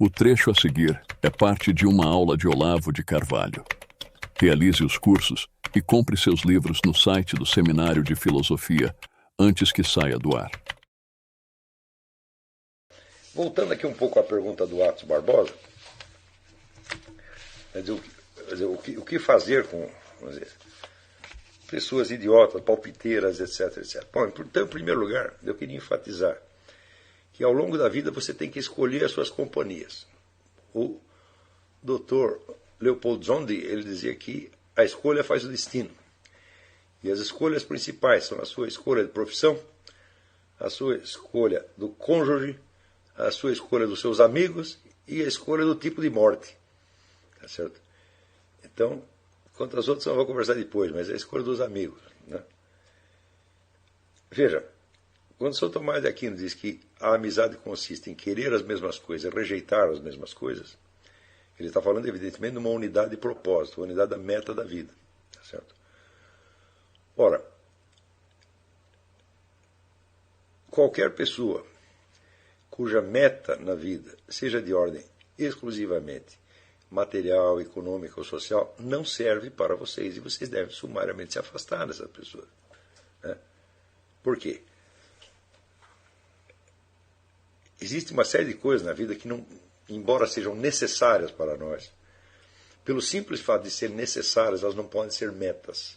O trecho a seguir é parte de uma aula de Olavo de Carvalho. Realize os cursos e compre seus livros no site do Seminário de Filosofia antes que saia do ar. Voltando aqui um pouco à pergunta do Atos Barbosa, o que fazer com pessoas idiotas, palpiteiras, etc, etc. Bom, então, em primeiro lugar, eu queria enfatizar que ao longo da vida você tem que escolher as suas companhias. O Dr. Leopold Zondi, ele dizia que a escolha faz o destino. E as escolhas principais são a sua escolha de profissão, a sua escolha do cônjuge, a sua escolha dos seus amigos e a escolha do tipo de morte. Tá certo? Então, quanto às outras eu vou conversar depois, mas é a escolha dos amigos. Né? Veja, quando São Tomás de Aquino diz que a amizade consiste em querer as mesmas coisas, rejeitar as mesmas coisas, ele está falando, evidentemente, de uma unidade de propósito, uma unidade da meta da vida. Tá certo? Ora, qualquer pessoa cuja meta na vida seja de ordem exclusivamente material, econômica ou social, não serve para vocês e vocês devem sumariamente se afastar dessa pessoa. Né? Por quê? Existe uma série de coisas na vida que, não, embora sejam necessárias para nós, pelo simples fato de serem necessárias, elas não podem ser metas.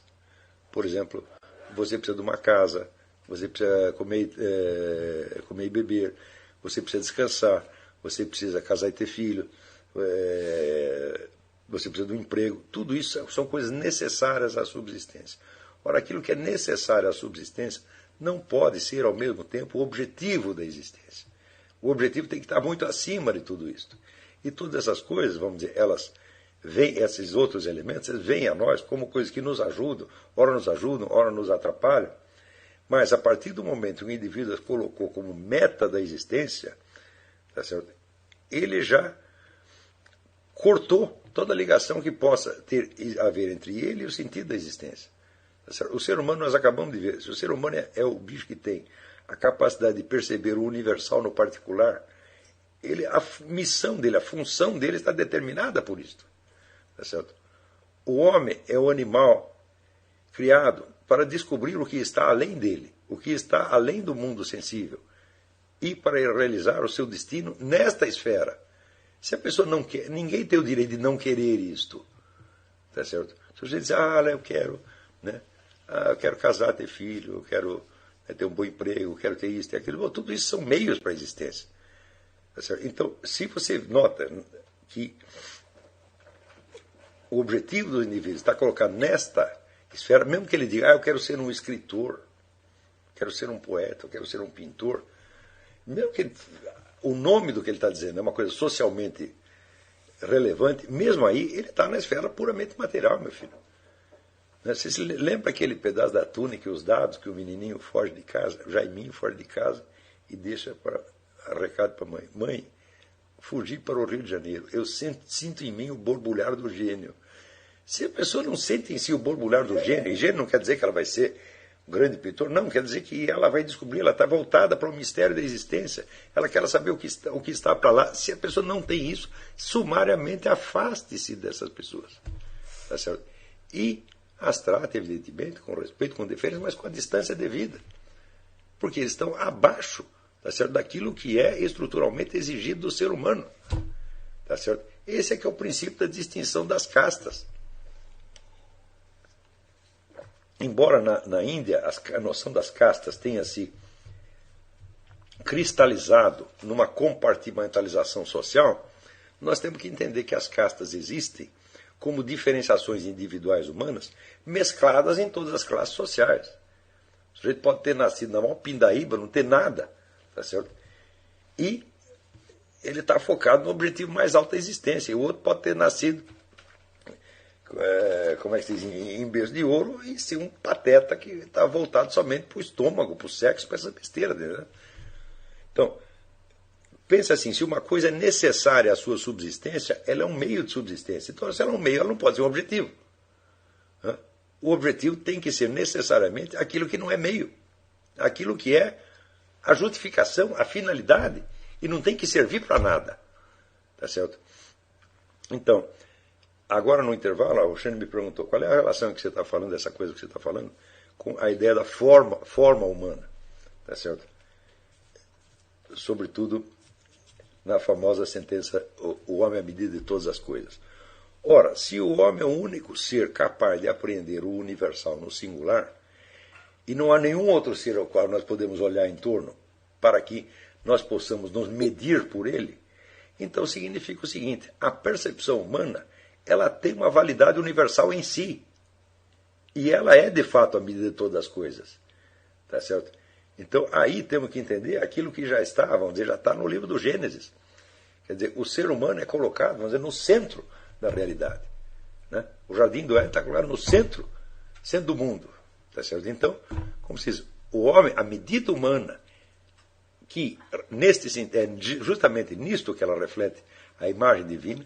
Por exemplo, você precisa de uma casa, você precisa comer e beber, você precisa descansar, você precisa casar e ter filho, você precisa de um emprego. Tudo isso são coisas necessárias à subsistência. Ora, aquilo que é necessário à subsistência não pode ser, ao mesmo tempo, o objetivo da existência. O objetivo tem que estar muito acima de tudo isso. E todas essas coisas, vamos dizer, elas vêm, esses outros elementos, eles vêm a nós como coisas que nos ajudam, ora nos atrapalham. Mas a partir do momento que o indivíduo as colocou como meta da existência, tá certo? Ele já cortou toda a ligação que possa haver entre ele e o sentido da existência. Tá certo? O ser humano, nós acabamos de ver, se o ser humano é o bicho que tem a capacidade de perceber o universal no particular, a missão dele, a função dele está determinada por isto. Tá certo? O homem é o animal criado para descobrir o que está além dele, o que está além do mundo sensível, e para realizar o seu destino nesta esfera. Se a pessoa não quer, ninguém tem o direito de não querer isto. Tá certo? Se você diz, eu quero, né? Eu quero casar, ter filho, eu quero ter um bom emprego, eu quero ter isso, ter aquilo, tudo isso são meios para a existência. Tá certo? Então, se você nota que o objetivo do indivíduo está colocado nesta esfera, mesmo que ele diga, eu quero ser um escritor, quero ser um poeta, eu quero ser um pintor, mesmo que o nome do que ele está dizendo é uma coisa socialmente relevante, mesmo aí ele está na esfera puramente material, meu filho. Você se lembra aquele pedaço da túnica e os dados que o menininho foge de casa, o Jaiminho foge de casa e deixa recado para a mãe. Mãe, fugi para o Rio de Janeiro, eu sinto em mim o borbulhar do gênio. Se a pessoa não sente em si o borbulhar do gênio, e gênio não quer dizer que ela vai ser um grande pintor, não, quer dizer que ela vai descobrir, ela está voltada para o mistério da existência, ela quer saber o que está para lá. Se a pessoa não tem isso, sumariamente afaste-se dessas pessoas. Tá certo? E as trate, evidentemente, com respeito, com deferência, mas com a distância devida. Porque eles estão abaixo, tá certo, daquilo que é estruturalmente exigido do ser humano. Tá certo? Esse é que é o princípio da distinção das castas. Embora na Índia a noção das castas tenha se cristalizado numa compartimentalização social, nós temos que entender que as castas existem como diferenciações individuais humanas mescladas em todas as classes sociais. O sujeito pode ter nascido na maior pindaíba, não ter nada, tá certo? E ele está focado no objetivo mais alto da existência. E o outro pode ter nascido como é que se diz, em berço de ouro e ser um pateta que está voltado somente para o estômago, para o sexo, para essa besteira dele. Né? Então, pensa assim, se uma coisa é necessária à sua subsistência, ela é um meio de subsistência. Então, se ela é um meio, ela não pode ser um objetivo. Né? O objetivo tem que ser necessariamente aquilo que não é meio. Aquilo que é a justificação, a finalidade, e não tem que servir para nada. Tá certo? Então, agora no intervalo, o Xane me perguntou qual é a relação que você está falando, dessa coisa que você está falando, com a ideia da forma humana. Tá certo? Sobretudo na famosa sentença, o homem é a medida de todas as coisas. Ora, se o homem é o único ser capaz de apreender o universal no singular, e não há nenhum outro ser ao qual nós podemos olhar em torno para que nós possamos nos medir por ele, então significa o seguinte: a percepção humana ela tem uma validade universal em si. E ela é, de fato, a medida de todas as coisas. Tá certo? Então, aí temos que entender aquilo que já está, vamos dizer, já está no livro do Gênesis. Quer dizer, o ser humano é colocado, vamos dizer, no centro da realidade. Né? O jardim do Éden está colocado no centro do mundo. Tá certo? Então, como se diz, o homem, a medida humana, que justamente nisto que ela reflete a imagem divina,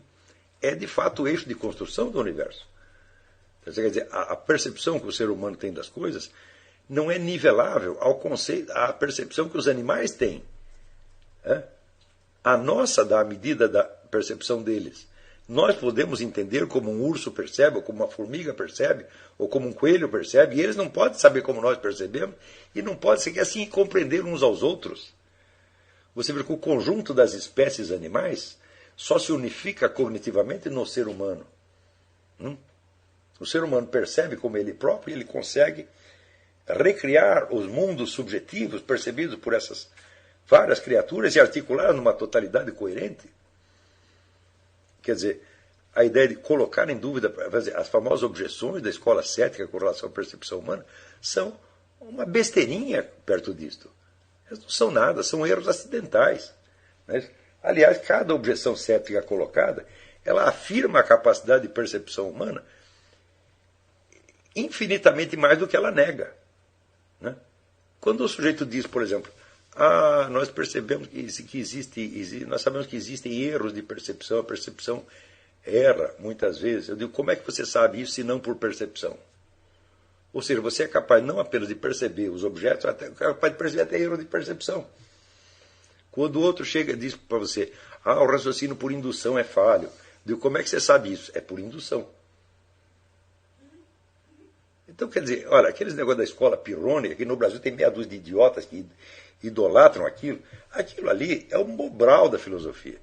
é de fato o eixo de construção do universo. Quer dizer, a percepção que o ser humano tem das coisas não é nivelável ao conceito, à percepção que os animais têm. A nossa dá a medida da percepção deles. Nós podemos entender como um urso percebe, ou como uma formiga percebe, ou como um coelho percebe, e eles não podem saber como nós percebemos, e não podem sequer assim compreender uns aos outros. Você vê que o conjunto das espécies animais só se unifica cognitivamente no ser humano. O ser humano percebe como ele próprio e ele consegue recriar os mundos subjetivos percebidos por essas várias criaturas e articular numa totalidade coerente. Quer dizer, a ideia de colocar em dúvida as famosas objeções da escola cética com relação à percepção humana são uma besteirinha perto disto. Elas não são nada, são erros acidentais. Né? Aliás, cada objeção cética colocada, ela afirma a capacidade de percepção humana infinitamente mais do que ela nega. Né? Quando o sujeito diz, por exemplo, nós percebemos que existe, nós sabemos que existem erros de percepção, a percepção erra muitas vezes. Eu digo, como é que você sabe isso se não por percepção? Ou seja, você é capaz não apenas de perceber os objetos, é capaz de perceber até erro de percepção. Quando o outro chega e diz para você, o raciocínio por indução é falho. Eu digo, como é que você sabe isso? É por indução. Então, quer dizer, olha, aqueles negócios da escola pirrônica, que no Brasil tem meia dúzia de idiotas que idolatram aquilo, aquilo ali é o Mobral da filosofia.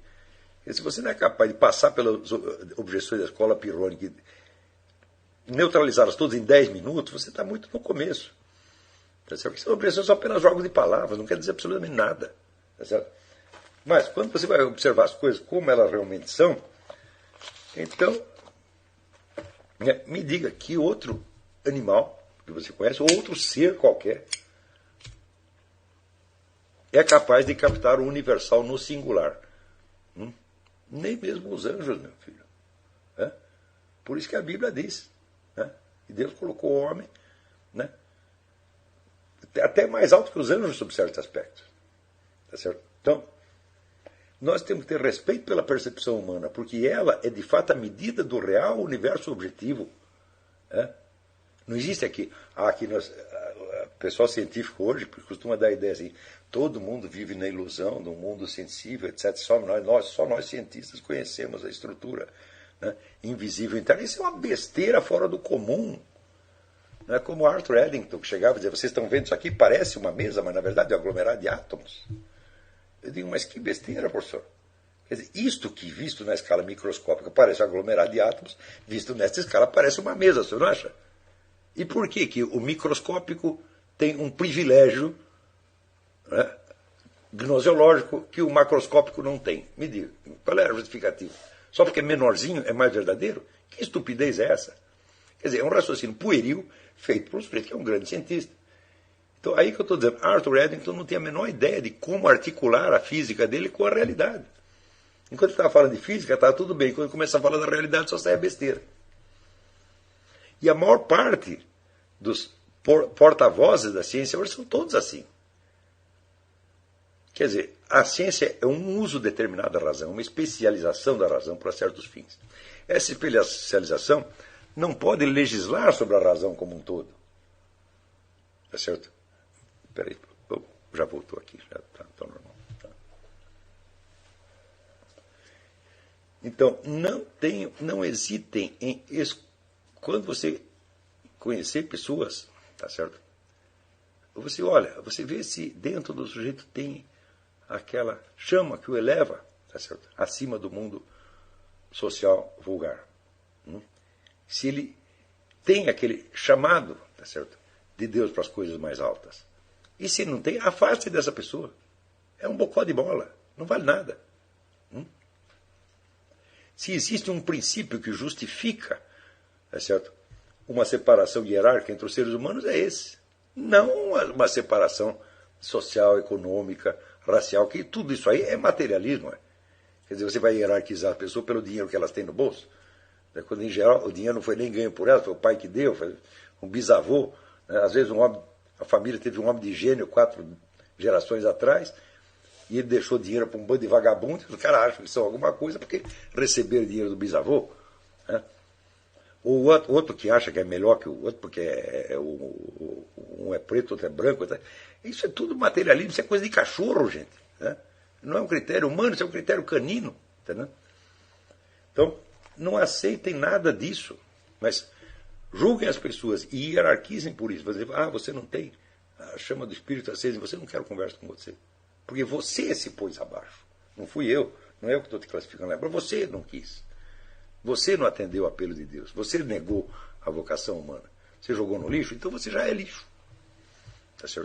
E se você não é capaz de passar pelas objeções da escola pirrônica e neutralizá-las todas em 10 minutos, você está muito no começo. Tá certo? Porque são objeções só apenas jogos de palavras, não quer dizer absolutamente nada. Tá certo? Mas, quando você vai observar as coisas como elas realmente são, então, me diga que outro animal que você conhece, ou outro ser qualquer, é capaz de captar o universal no singular. Nem mesmo os anjos, meu filho. Por isso que a Bíblia diz. Que Deus colocou o homem até mais alto que os anjos sob certos aspectos. Tá certo? Então, nós temos que ter respeito pela percepção humana, porque ela é de fato a medida do real universo objetivo. Não existe aqui o pessoal científico hoje costuma dar a ideia assim, todo mundo vive na ilusão de um mundo sensível, etc. Só nós cientistas conhecemos a estrutura invisível interna. Isso é uma besteira fora do comum. Não é como Arthur Eddington, que chegava e dizia, vocês estão vendo isso aqui, parece uma mesa, mas na verdade é um aglomerado de átomos. Eu digo, mas que besteira, professor. Quer dizer, isto que visto na escala microscópica parece um aglomerado de átomos, visto nesta escala parece uma mesa, você não acha? E por que o microscópico tem um privilégio gnoseológico que o macroscópico não tem? Me diga, qual é a justificativa? Só porque é menorzinho é mais verdadeiro? Que estupidez é essa? Quer dizer, é um raciocínio pueril feito por um sujeito que é um grande cientista. Então, aí que eu estou dizendo, Arthur Eddington não tem a menor ideia de como articular a física dele com a realidade. Enquanto ele estava falando de física, estava tudo bem. Quando ele começa a falar da realidade, só sai a besteira. E a maior parte dos porta-vozes da ciência hoje são todos assim. Quer dizer, a ciência é um uso determinado da razão, uma especialização da razão para certos fins. Essa especialização não pode legislar sobre a razão como um todo. Tá certo? Espera aí, já voltou aqui, já está normal. Tá. Então, não hesitem em... Quando você conhecer pessoas, tá certo? Você olha, você vê se dentro do sujeito tem aquela chama que o eleva, tá certo? Acima do mundo social vulgar. Se ele tem aquele chamado, tá certo? De Deus para as coisas mais altas. E se não tem, afaste dessa pessoa. É um bocó de bola, não vale nada. Se existe um princípio que justifica, tá certo? Uma separação hierárquica entre os seres humanos, é esse. Não uma separação social, econômica, racial, que tudo isso aí é materialismo. Quer dizer, você vai hierarquizar a pessoa pelo dinheiro que elas têm no bolso. Quando, em geral, o dinheiro não foi nem ganho por elas, foi o pai que deu, foi um bisavô. Às vezes a família teve um homem de gênio 4 gerações atrás, e ele deixou dinheiro para um bando de vagabundos, o cara acha que são alguma coisa porque receberam dinheiro do bisavô. Ou o outro que acha que é melhor que o outro, porque um é preto, outro é branco. Isso é tudo materialismo, isso é coisa de cachorro, gente. Não é um critério humano, isso é um critério canino. Entendeu? Então, não aceitem nada disso, mas julguem as pessoas e hierarquizem por isso. Você não tem a chama do Espírito acesa, você não quer conversa com você. Porque você se pôs abaixo. Não fui eu, não é eu que estou te classificando lá, você não quis. Você não atendeu o apelo de Deus. Você negou a vocação humana. Você jogou no lixo, então você já é lixo. Tá certo?